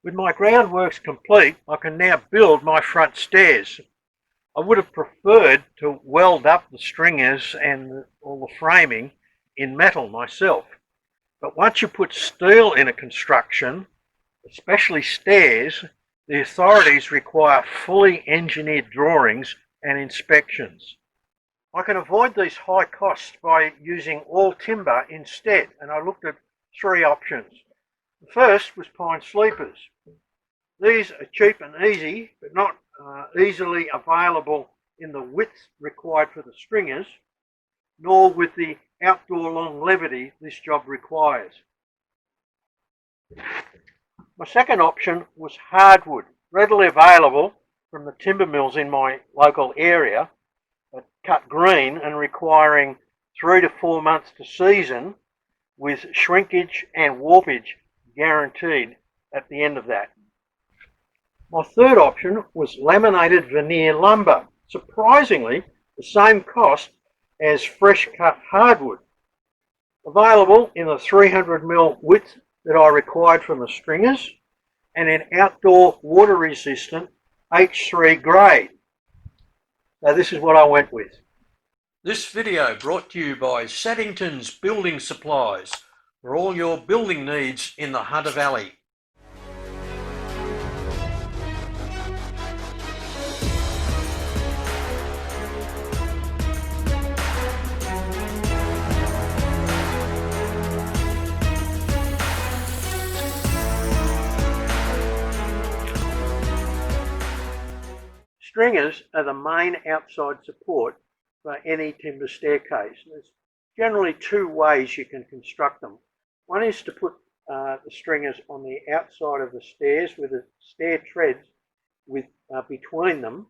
With my groundworks complete, I can now build my front stairs. I would have preferred to weld up the stringers and all the framing in metal myself. But once you put steel in a construction, especially stairs, the authorities require fully engineered drawings and inspections. I can avoid these high costs by using all timber instead, and I looked at three options. The first was pine sleepers. These are cheap and easy, but not easily available in the width required for the stringers, nor with the outdoor longevity this job requires. My second option was hardwood, readily available from the timber mills in my local area, but cut green and requiring 3 to 4 months to season, with shrinkage and warpage guaranteed at the end of that. My third option was laminated veneer lumber, surprisingly the same cost as fresh cut hardwood, available in the 300mm width that I required from the stringers and an outdoor water resistant H3 grade. So this is what I went with. This video brought to you by Saddington's Building Supplies for all your building needs in the Hunter Valley. Stringers are the main outside support for any timber staircase. There's generally two ways you can construct them. One is to put the stringers on the outside of the stairs with the stair treads between them,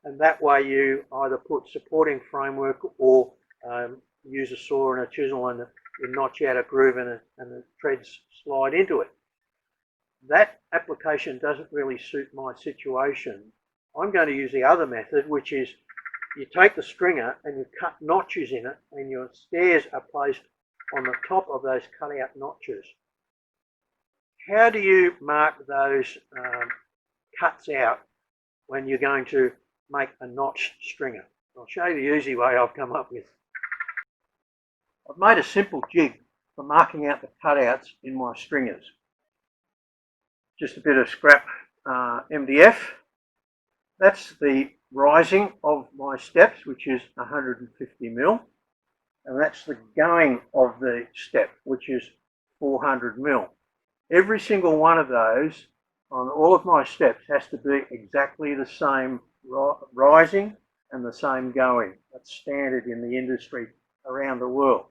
and that way you either put supporting framework or use a saw and a chisel and you notch out a groove and the treads slide into it. That application doesn't really suit my situation. I'm going to use the other method, which is you take the stringer and you cut notches in it, and your stairs are placed on the top of those cut out notches. How do you mark those cuts out when you're going to make a notched stringer? I'll show you the easy way I've come up with. I've made a simple jig for marking out the cutouts in my stringers. Just a bit of scrap MDF. That's the rising of my steps, which is 150mm, and that's the going of the step, which is 400mm. Every single one of those on all of my steps has to be exactly the same rising and the same going. That's standard in the industry around the world.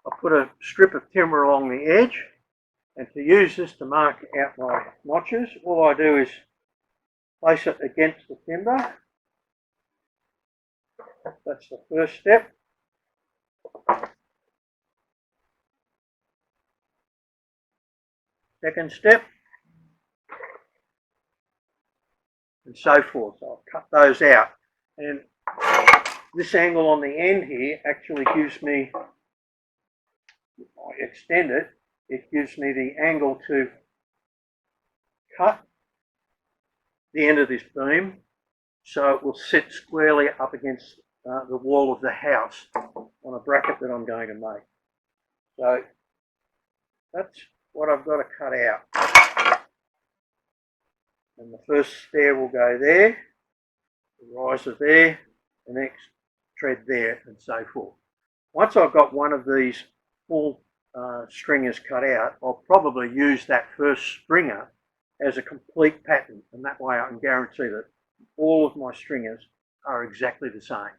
I put a strip of timber along the edge, and to use this to mark out my notches, all I do is place it against the timber. That's the first step. Second step. And so forth. So I'll cut those out. And this angle on the end here actually gives me, if I extend it, it gives me the angle to cut the end of this beam, so it will sit squarely up against the wall of the house on a bracket that I'm going to make. So that's what I've got to cut out. And the first stair will go there, the riser there, the next tread there, and so forth. Once I've got one of these full stringers cut out, I'll probably use that first stringer as a complete pattern, and that way I can guarantee that all of my stringers are exactly the same.